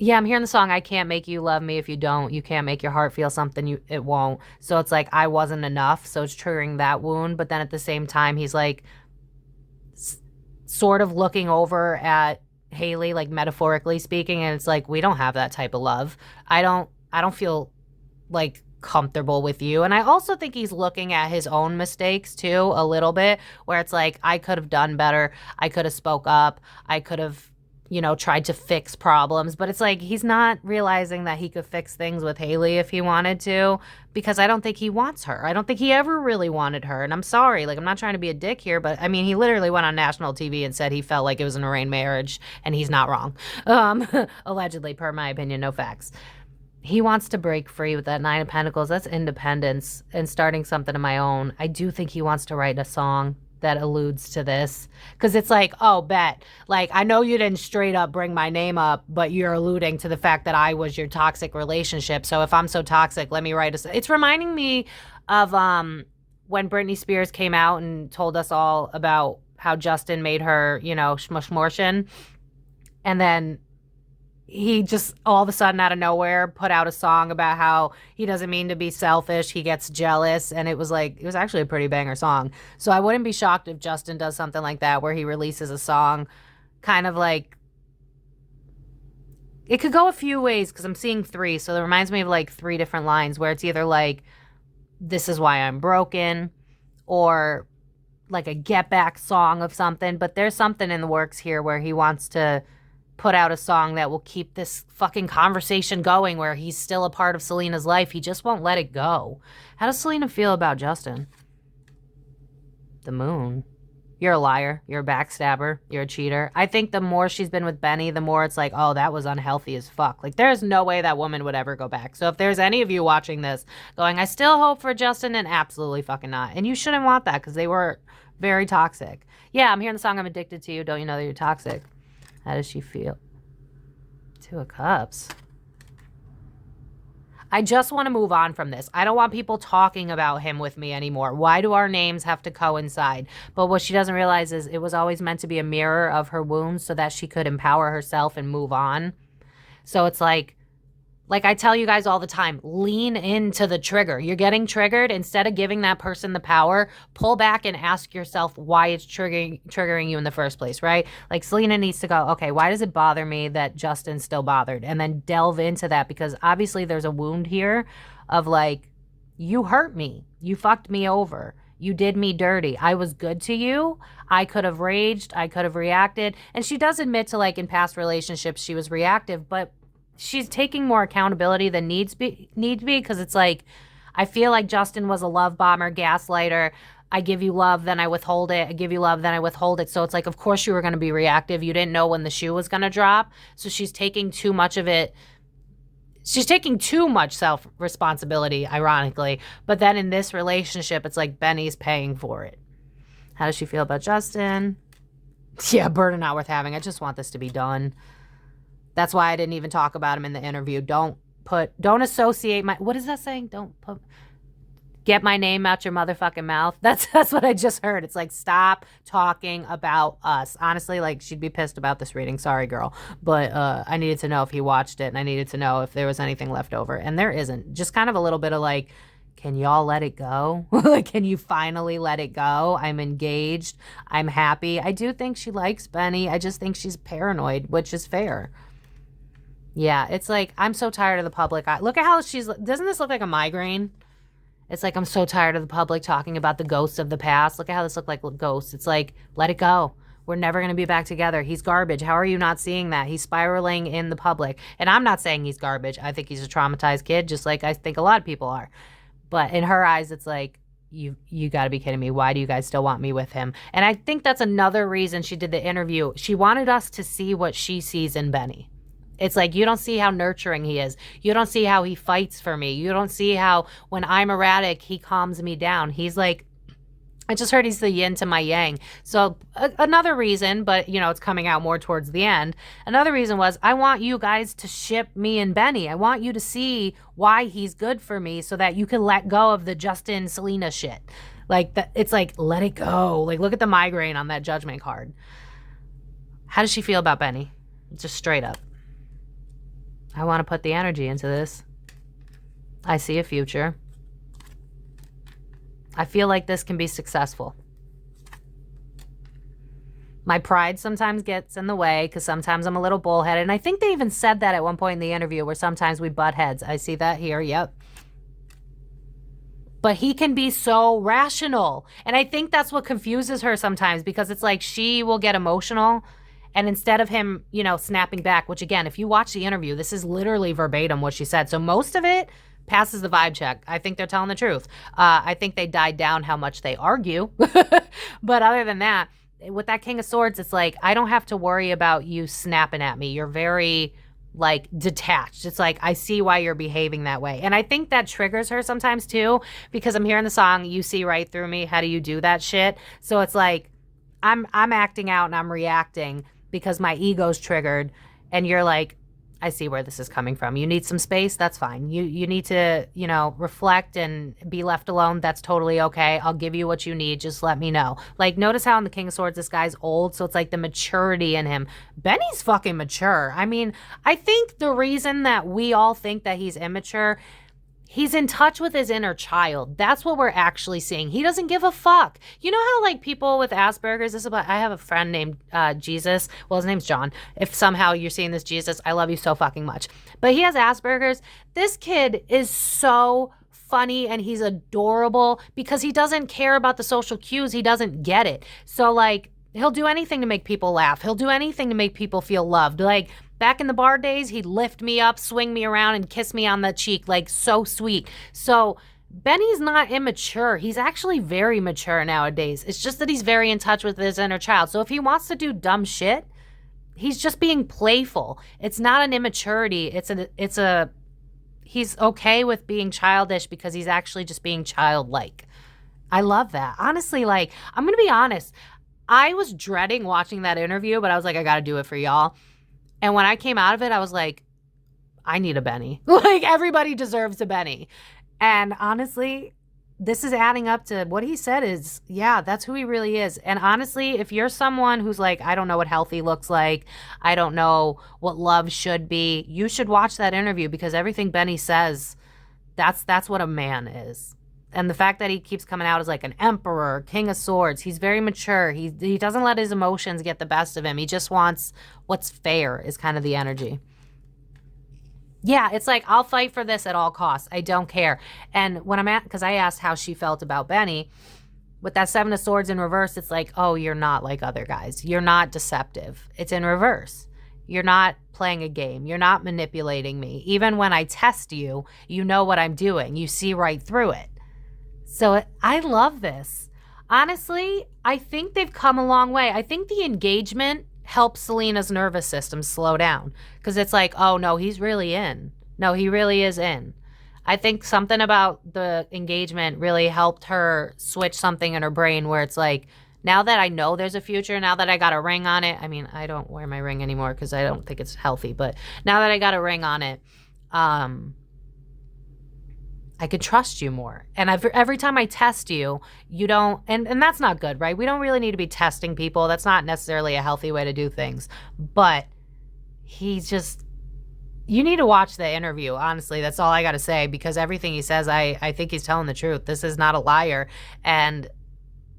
Speaker 2: yeah, I'm hearing the song, I can't make you love me if you don't. You can't make your heart feel something it won't. So it's like, I wasn't enough. So it's triggering that wound. But then at the same time, he's like sort of looking over at Haley, like metaphorically speaking. And it's like, we don't have that type of love. I don't feel like comfortable with you. And I also think he's looking at his own mistakes too, a little bit, where it's like, I could have done better. I could have spoke up. I could have, tried to fix problems, but it's like he's not realizing that he could fix things with Haley if he wanted to, because I don't think he wants her. I don't think he ever really wanted her. And I'm sorry, like, I'm not trying to be a dick here, but I mean, he literally went on national TV and said he felt like it was an arranged marriage, and he's not wrong. Allegedly, per my opinion, no facts. He wants to break free with that Nine of Pentacles. That's independence and starting something of my own. I do think he wants to write a song that alludes to this, because it's like, oh, bet, like, I know you didn't straight up bring my name up, but you're alluding to the fact that I was your toxic relationship. So if I'm so toxic, let me write it's reminding me of when Britney Spears came out and told us all about how Justin made her, shmushmorshin, and then he just all of a sudden out of nowhere put out a song about how he doesn't mean to be selfish. He gets jealous. And it was actually a pretty banger song. So I wouldn't be shocked if Justin does something like that, where he releases a song kind of like, it could go a few ways because I'm seeing three. So it reminds me of like three different lines where it's either like, this is why I'm broken, or like a get back song of something. But there's something in the works here where he wants to put out a song that will keep this fucking conversation going, where he's still a part of Selena's life. He just won't let it go. How does Selena feel about Justin? The Moon. You're a liar. You're a backstabber. You're a cheater. I think the more she's been with Benny, the more it's like, oh, that was unhealthy as fuck. Like, there's no way that woman would ever go back. So if there's any of you watching this going, I still hope for Justin, and absolutely fucking not. And you shouldn't want that because they were very toxic. Yeah, I'm hearing the song, I'm addicted to you. Don't you know that you're toxic? How does she feel? Two of Cups. I just want to move on from this. I don't want people talking about him with me anymore. Why do our names have to coincide? But what she doesn't realize is it was always meant to be a mirror of her wounds so that she could empower herself and move on. So it's like I tell you guys all the time, lean into the trigger. You're getting triggered. Instead of giving that person the power, pull back and ask yourself why it's triggering you in the first place, right? Like, Selena needs to go, okay, why does it bother me that Justin's still bothered? And then delve into that, because obviously there's a wound here of like, you hurt me. You fucked me over. You did me dirty. I was good to you. I could have raged. I could have reacted. And she does admit to, like, in past relationships, she was reactive, but she's taking more accountability than need be, because it's like, I feel like Justin was a love bomber, gaslighter. I give you love, then I withhold it. I give you love, then I withhold it. So it's like, of course you were going to be reactive. You didn't know when the shoe was going to drop. So she's taking too much of it. She's taking too much self-responsibility, ironically. But then in this relationship, it's like Benny's paying for it. How does she feel about Justin? Yeah, burden not worth having. I just want this to be done. That's why I didn't even talk about him in the interview. Don't associate my, what is that saying? Get my name out your motherfucking mouth. That's what I just heard. It's like, stop talking about us. Honestly, like, she'd be pissed about this reading. Sorry, girl. But I needed to know if he watched it, and I needed to know if there was anything left over. And there isn't. Just kind of a little bit of like, can y'all let it go? Like, can you finally let it go? I'm engaged. I'm happy. I do think she likes Benny. I just think she's paranoid, which is fair. Yeah, it's like, I'm so tired of the public. Look at how doesn't this look like a migraine? It's like, I'm so tired of the public talking about the ghosts of the past. Look at how this looked like ghosts. It's like, let it go. We're never going to be back together. He's garbage. How are you not seeing that? He's spiraling in the public. And I'm not saying he's garbage. I think he's a traumatized kid, just like I think a lot of people are. But in her eyes, it's like, you got to be kidding me. Why do you guys still want me with him? And I think that's another reason she did the interview. She wanted us to see what she sees in Benny. It's like, you don't see how nurturing he is. You don't see how he fights for me. You don't see how when I'm erratic, he calms me down. He's like, I just heard he's the yin to my yang. So another reason, but it's coming out more towards the end. Another reason was, I want you guys to ship me and Benny. I want you to see why he's good for me so that you can let go of the Justin Selena shit. Like, it's like, let it go. Like, look at the migraine on that judgment card. How does she feel about Benny? Just straight up. I want to put the energy into this. I see a future. I feel like this can be successful. My pride sometimes gets in the way because sometimes I'm a little bullheaded. And I think they even said that at one point in the interview where sometimes we butt heads. I see that here. Yep. But he can be so rational. And I think that's what confuses her sometimes, because it's like she will get emotional. And instead of him, snapping back, which again, if you watch the interview, this is literally verbatim what she said. So most of it passes the vibe check. I think they're telling the truth. I think they died down how much they argue. But other than that, with that King of Swords, it's like, I don't have to worry about you snapping at me. You're very, like, detached. It's like, I see why you're behaving that way. And I think that triggers her sometimes too, because I'm hearing the song, You See Right Through Me. How do you do that shit? So it's like, I'm acting out and I'm reacting because my ego's triggered, and you're like, I see where this is coming from. You need some space? That's fine. You need to, reflect and be left alone. That's totally okay. I'll give you what you need. Just let me know. Like, notice how in the King of Swords, this guy's old, so it's like the maturity in him. Benny's fucking mature. I mean, I think the reason that we all think that he's immature, he's in touch with his inner child. That's what we're actually seeing. He doesn't give a fuck. You know how, like, people with Asperger's, I have a friend named Jesus. Well, his name's John. If somehow you're seeing this, Jesus, I love you so fucking much. But he has Asperger's. This kid is so funny and he's adorable because he doesn't care about the social cues. He doesn't get it. So, like, he'll do anything to make people laugh. He'll do anything to make people feel loved. Like, back in the bar days, he'd lift me up, swing me around, and kiss me on the cheek. Like, so sweet. So Benny's not immature. He's actually very mature nowadays. It's just that he's very in touch with his inner child. So if he wants to do dumb shit, he's just being playful. It's not an immaturity. He's okay with being childish because he's actually just being childlike. I love that. Honestly, like, I'm going to be honest. I was dreading watching that interview, but I was like, I got to do it for y'all. And when I came out of it, I was like, I need a Benny. Like, everybody deserves a Benny. And honestly, this is adding up to what he said is, yeah, that's who he really is. And honestly, if you're someone who's like, I don't know what healthy looks like, I don't know what love should be, you should watch that interview, because everything Benny says, that's what a man is. And the fact that he keeps coming out as like an emperor, King of Swords, he's very mature. He doesn't let his emotions get the best of him. He just wants what's fair is kind of the energy. Yeah, it's like, I'll fight for this at all costs. I don't care. And when because I asked how she felt about Benny, with that Seven of Swords in reverse, it's like, oh, you're not like other guys. You're not deceptive. It's in reverse. You're not playing a game. You're not manipulating me. Even when I test you, you know what I'm doing. You see right through it. So I love this. Honestly, I think they've come a long way. I think the engagement helps Selena's nervous system slow down because it's like, oh, no, he's really in. No, he really is in. I think something about the engagement really helped her switch something in her brain where it's like, now that I know there's a future, now that I got a ring on it, I mean, I don't wear my ring anymore because I don't think it's healthy, but now that I got a ring on it, I could trust you more. And every time I test you, you don't, and that's not good, right? We don't really need to be testing people. That's not necessarily a healthy way to do things. But he's just, you need to watch the interview, honestly. That's all I got to say, because everything he says, I think he's telling the truth. This is not a liar. And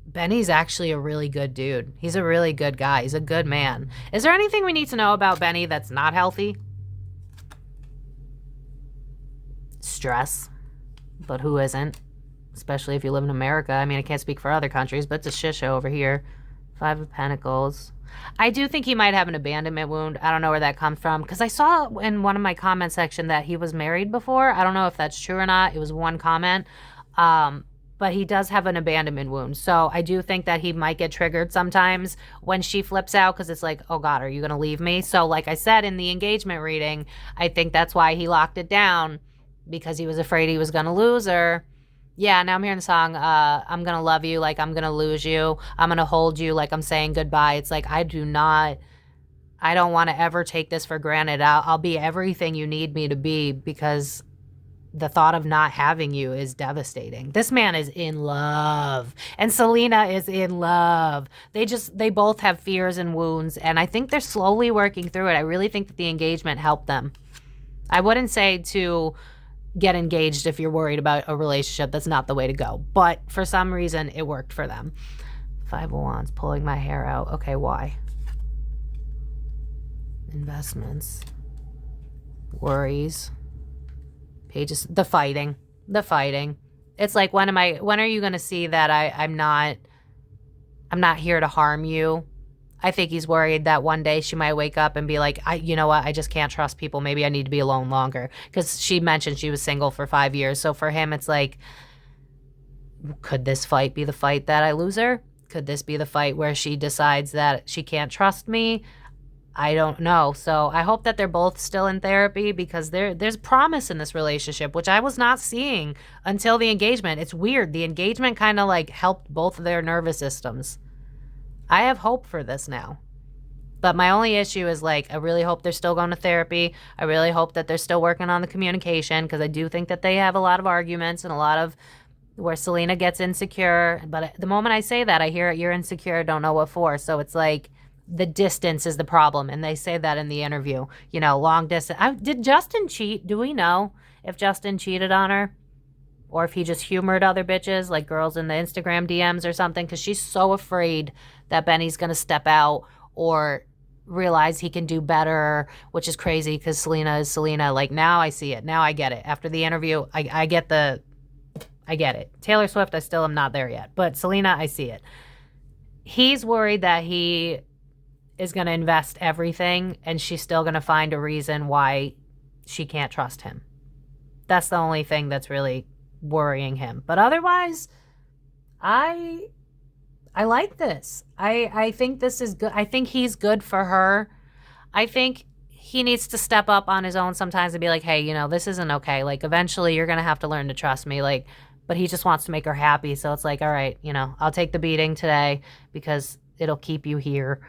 Speaker 2: Benny's actually a really good dude. He's a really good guy. He's a good man. Is there anything we need to know about Benny that's not healthy? Stress. But who isn't? Especially if you live in America. I mean, I can't speak for other countries, but it's a shit show over here. 5 of Pentacles. I do think he might have an abandonment wound. I don't know where that comes from. Because I saw in one of my comment section that he was married before. I don't know if that's true or not. It was one comment. But he does have an abandonment wound. So I do think that he might get triggered sometimes when she flips out because it's like, oh God, are you going to leave me? So like I said in the engagement reading, I think that's why he locked it down, because he was afraid he was going to lose her. Yeah, now I'm hearing the song, I'm going to love you like I'm going to lose you. I'm going to hold you like I'm saying goodbye. It's like, I don't want to ever take this for granted. I'll be everything you need me to be, because the thought of not having you is devastating. This man is in love, and Selena is in love. They both have fears and wounds, and I think they're slowly working through it. I really think that the engagement helped them. I wouldn't say to get engaged if you're worried about a relationship. That's not the way to go. But for some reason, it worked for them. 5 of Wands, pulling my hair out. Okay, why? Investments. Worries. Pages. The fighting. It's like, when are you going to see that I'm not here to harm you? I think he's worried that one day she might wake up and be like, you know what? I just can't trust people. Maybe I need to be alone longer. Because she mentioned she was single for 5 years. So for him, it's like, could this fight be the fight that I lose her? Could this be the fight where she decides that she can't trust me? I don't know. So I hope that they're both still in therapy, because there's promise in this relationship, which I was not seeing until the engagement. It's weird. The engagement kind of like helped both of their nervous systems. I have hope for this now. But my only issue is, like, I really hope they're still going to therapy. I really hope that they're still working on the communication, because I do think that they have a lot of arguments and a lot of where Selena gets insecure. But the moment I say that, I hear you're insecure, don't know what for. So it's like the distance is the problem. And they say that in the interview, you know, long distance. Did Justin cheat? Do we know if Justin cheated on her? Or if he just humored other bitches, like girls in the Instagram DMs or something, because she's so afraid that Benny's going to step out or realize he can do better, which is crazy because Selena is Selena. Like, now I see it. Now I get it. After the interview, I get it. Taylor Swift, I still am not there yet. But Selena, I see it. He's worried that he is going to invest everything and she's still going to find a reason why she can't trust him. That's the only thing that's really worrying him. But otherwise, I like this. I think this is good. I think he's good for her. I think he needs to step up on his own sometimes and be like, hey, you know, this isn't okay. Like, eventually you're going to have to learn to trust me. Like, but he just wants to make her happy. So it's like, all right, you know, I'll take the beating today because it'll keep you here.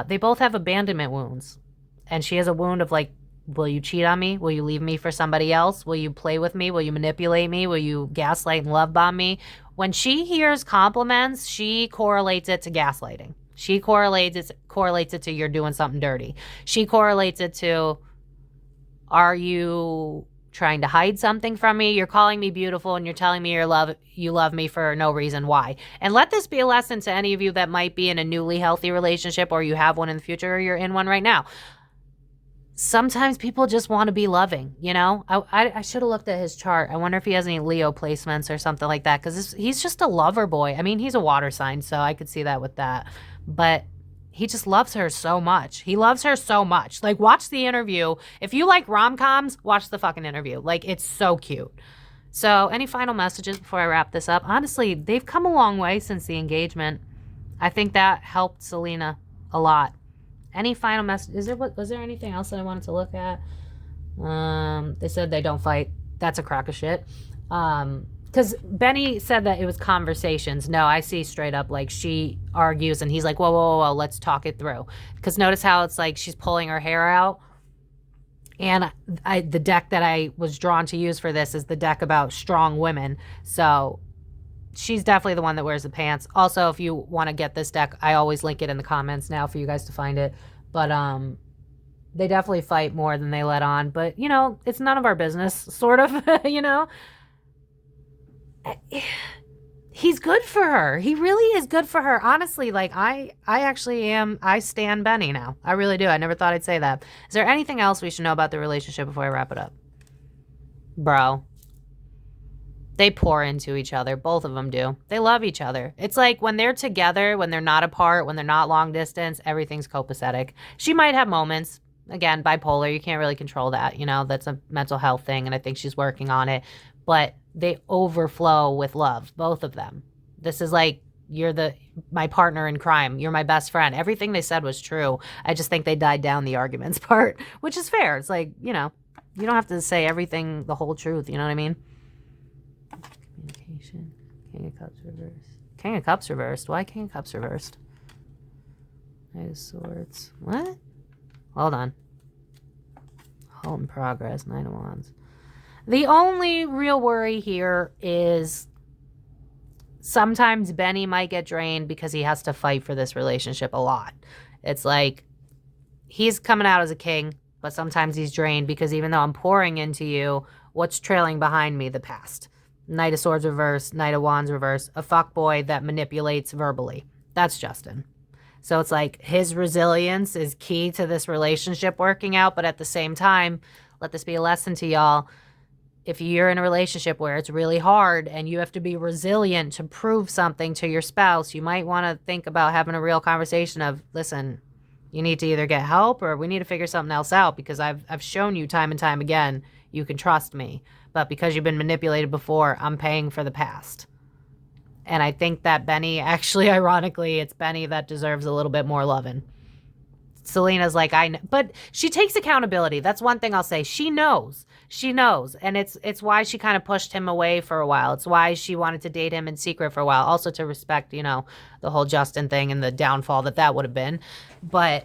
Speaker 2: They both have abandonment wounds. And she has a wound of like, will you cheat on me? Will you leave me for somebody else? Will you play with me? Will you manipulate me? Will you gaslight and love bomb me? When she hears compliments, she correlates it to gaslighting. She correlates it to you're doing something dirty. She correlates it to, are you trying to hide something from me? You're calling me beautiful and you're telling me you love me for no reason. Why? And let this be a lesson to any of you that might be in a newly healthy relationship, or you have one in the future, or you're in one right now. Sometimes people just want to be loving, you know? I should have looked at his chart. I wonder if he has any Leo placements or something like that, because he's just a lover boy. I mean, he's a water sign, so I could see that with that. But he just loves her so much. He loves her so much. Like, watch the interview. If you like rom-coms, watch the fucking interview. Like, it's so cute. So, any final messages before I wrap this up? Honestly, they've come a long way since the engagement. I think that helped Selena a lot. Any final message? Was there anything else that I wanted to look at? They said they don't fight. That's a crock of shit. Because Benny said that it was conversations. No, I see straight up, like, she argues and he's like, whoa, whoa, whoa, let's talk it through. Because notice how it's like she's pulling her hair out. And the deck that I was drawn to use for this is the deck about strong women. So she's definitely the one that wears the pants. Also, if you want to get this deck, I always link it in the comments now for you guys to find it. But they definitely fight more than they let on. But, you know, it's none of our business, sort of, you know. He's good for her. He really is good for her. Honestly, like, I stan Benny now. I really do. I never thought I'd say that. Is there anything else we should know about the relationship before I wrap it up? Bro. They pour into each other. Both of them do. They love each other. It's like when they're together, when they're not apart, when they're not long distance, everything's copacetic. She might have moments. Again, bipolar, you can't really control that. You know, that's a mental health thing, and I think she's working on it. But they overflow with love, both of them. This is like, you're my partner in crime. You're my best friend. Everything they said was true. I just think they died down the arguments part, which is fair. It's like, you know, you don't have to say everything, the whole truth. You know what I mean? Communication. King of Cups reversed. King of Cups reversed? Why King of Cups reversed? Knight of Swords. What? Hold on. Halt in progress. Knight of Wands. The only real worry here is sometimes Benny might get drained because he has to fight for this relationship a lot. It's like he's coming out as a king, but sometimes he's drained because even though I'm pouring into you, what's trailing behind me? The past. Knight of Swords reverse, Knight of Wands reverse, a fuckboy that manipulates verbally. That's Justin. So it's like his resilience is key to this relationship working out, but at the same time, let this be a lesson to y'all. If you're in a relationship where it's really hard and you have to be resilient to prove something to your spouse, you might want to think about having a real conversation of, listen, you need to either get help or we need to figure something else out because I've shown you time and time again you can trust me. But because you've been manipulated before, I'm paying for the past. And I think that Benny, actually, ironically, it's Benny that deserves a little bit more loving. Selena's like, I know. But she takes accountability. That's one thing I'll say. She knows. She knows. And it's why she kind of pushed him away for a while. It's why she wanted to date him in secret for a while. Also to respect, you know, the whole Justin thing and the downfall that would have been. But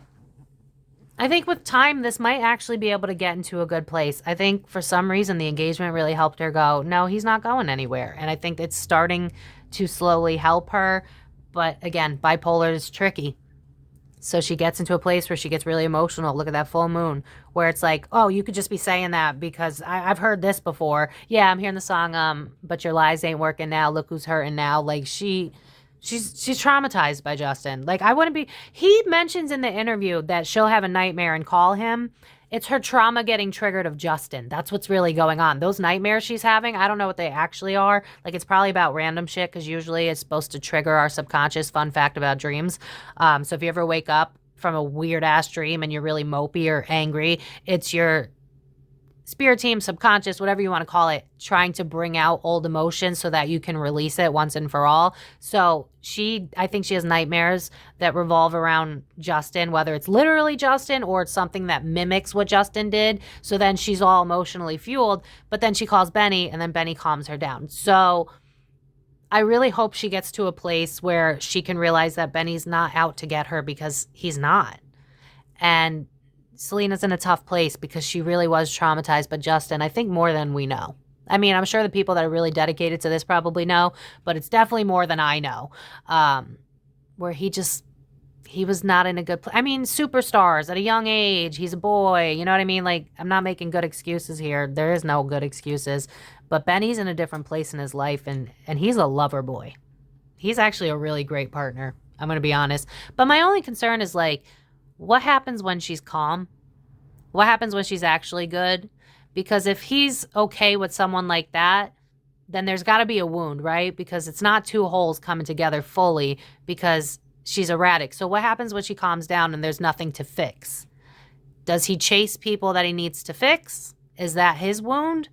Speaker 2: I think with time, this might actually be able to get into a good place. I think for some reason, the engagement really helped her go, no, he's not going anywhere. And I think it's starting to slowly help her. But again, bipolar is tricky. So she gets into a place where she gets really emotional. Look at that full moon where it's like, oh, you could just be saying that because I've heard this before. Yeah, I'm hearing the song, but your lies ain't working now. Look who's hurting now. Like she's traumatized by Justin. Like I wouldn't be. He mentions in the interview that she'll have a nightmare and call him. It's her trauma getting triggered of Justin. That's what's really going on. Those nightmares she's having, I don't know what they actually are. Like, it's probably about random shit because usually it's supposed to trigger our subconscious. Fun fact about dreams. So if you ever wake up from a weird-ass dream and you're really mopey or angry, it's your spirit team, subconscious, whatever you want to call it, trying to bring out old emotions so that you can release it once and for all. So I think she has nightmares that revolve around Justin, whether it's literally Justin or it's something that mimics what Justin did. So then she's all emotionally fueled, but then she calls Benny and then Benny calms her down. So I really hope she gets to a place where she can realize that Benny's not out to get her because he's not. And Selena's in a tough place because she really was traumatized by Justin, I think more than we know. I mean, I'm sure the people that are really dedicated to this probably know, but it's definitely more than I know. Where he was not in a good place. I mean, superstars at a young age, he's a boy, you know what I mean? Like, I'm not making good excuses here. There is no good excuses. But Benny's in a different place in his life, and he's a lover boy. He's actually a really great partner, I'm going to be honest. But my only concern is, like, what happens when she's calm? What happens when she's actually good? Because if he's okay with someone like that, then there's got to be a wound, right? Because it's not two wholes coming together fully because she's erratic. So what happens when she calms down and there's nothing to fix? Does he chase people that he needs to fix? Is that his wound?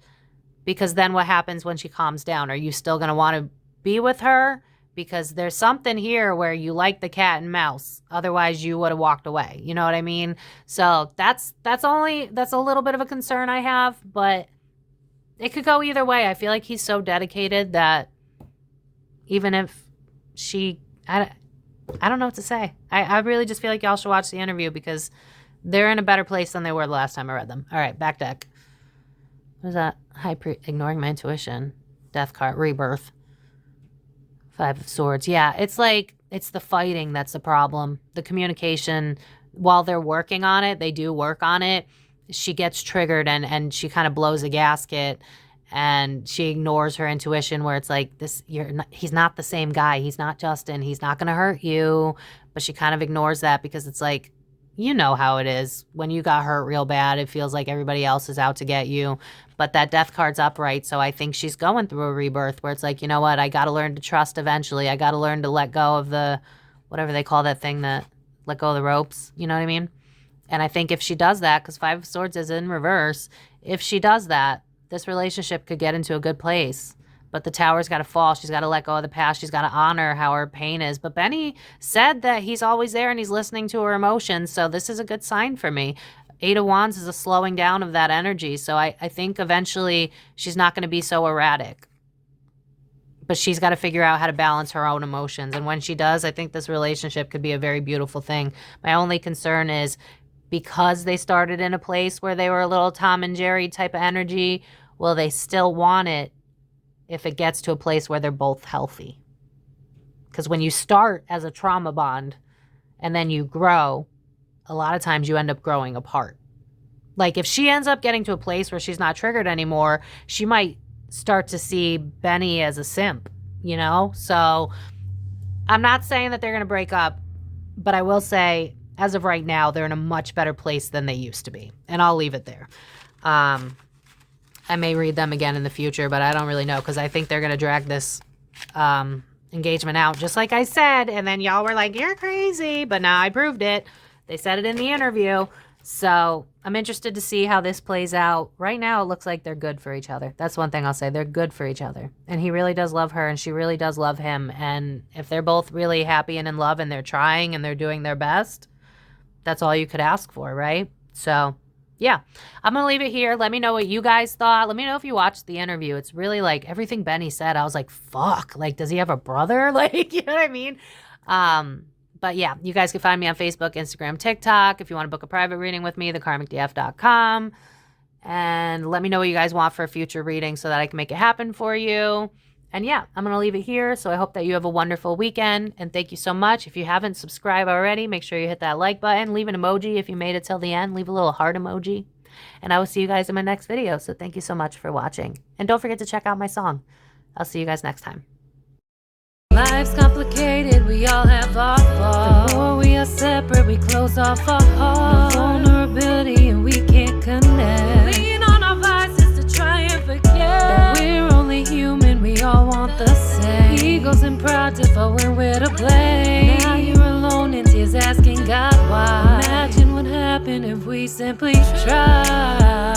Speaker 2: Because then what happens when she calms down? Are you still going to want to be with her? Because there's something here where you like the cat and mouse. Otherwise, you would have walked away. You know what I mean? So that's a little bit of a concern I have, but it could go either way. I feel like he's so dedicated that even if I don't know what to say. I really just feel like y'all should watch the interview because they're in a better place than they were the last time I read them. All right, back deck. What is that? Ignoring my intuition. Death card. Rebirth. 5 of Swords. Yeah, it's like, it's the fighting that's the problem. The communication, while they're working on it, they do work on it. She gets triggered and she kind of blows a gasket and she ignores her intuition where it's like, he's not the same guy. He's not Justin. He's not going to hurt you. But she kind of ignores that because it's like, you know how it is. When you got hurt real bad, it feels like everybody else is out to get you. But that death card's upright, so I think she's going through a rebirth where it's like, you know what, I got to learn to trust eventually. I got to learn to let go of the, whatever they call that thing that, let go of the ropes. You know what I mean? And I think if she does that, because 5 of Swords is in reverse, if she does that, this relationship could get into a good place. But the tower's got to fall. She's got to let go of the past. She's got to honor how her pain is. But Benny said that he's always there and he's listening to her emotions. So this is a good sign for me. 8 of Wands is a slowing down of that energy. So I think eventually she's not going to be so erratic. But she's got to figure out how to balance her own emotions. And when she does, I think this relationship could be a very beautiful thing. My only concern is because they started in a place where they were a little Tom and Jerry type of energy, will they still want it if it gets to a place where they're both healthy? Because when you start as a trauma bond and then you grow, a lot of times you end up growing apart. Like if she ends up getting to a place where she's not triggered anymore, she might start to see Benny as a simp, you know? So I'm not saying that they're going to break up, but I will say as of right now, they're in a much better place than they used to be. And I'll leave it there. I may read them again in the future, but I don't really know because I think they're going to drag this engagement out, just like I said. And then y'all were like, you're crazy. But now I proved it. They said it in the interview. So I'm interested to see how this plays out. Right now, it looks like they're good for each other. That's one thing I'll say. They're good for each other. And he really does love her, and she really does love him. And if they're both really happy and in love and they're trying and they're doing their best, that's all you could ask for, right? So yeah, I'm going to leave it here. Let me know what you guys thought. Let me know if you watched the interview. It's really like everything Benny said. I was like, fuck, like, does he have a brother? Like, you know what I mean? But yeah, you guys can find me on Facebook, Instagram, TikTok. If you want to book a private reading with me, thekarmicdf.com. And let me know what you guys want for a future reading so that I can make it happen for you. And yeah, I'm going to leave it here. So I hope that you have a wonderful weekend. And thank you so much. If you haven't subscribed already, make sure you hit that like button. Leave an emoji if you made it till the end. Leave a little heart emoji. And I will see you guys in my next video. So thank you so much for watching. And don't forget to check out my song. I'll see you guys next time.
Speaker 1: Life's complicated, we all have our faults. The more we are separate, we close off our hearts. No vulnerability and we can't connect. Lean on our vices to try and forget that we're only human, we all want the same. Egos and pride differ when we're to blame. Now you're alone in tears asking God why. Imagine what happened if we simply tried.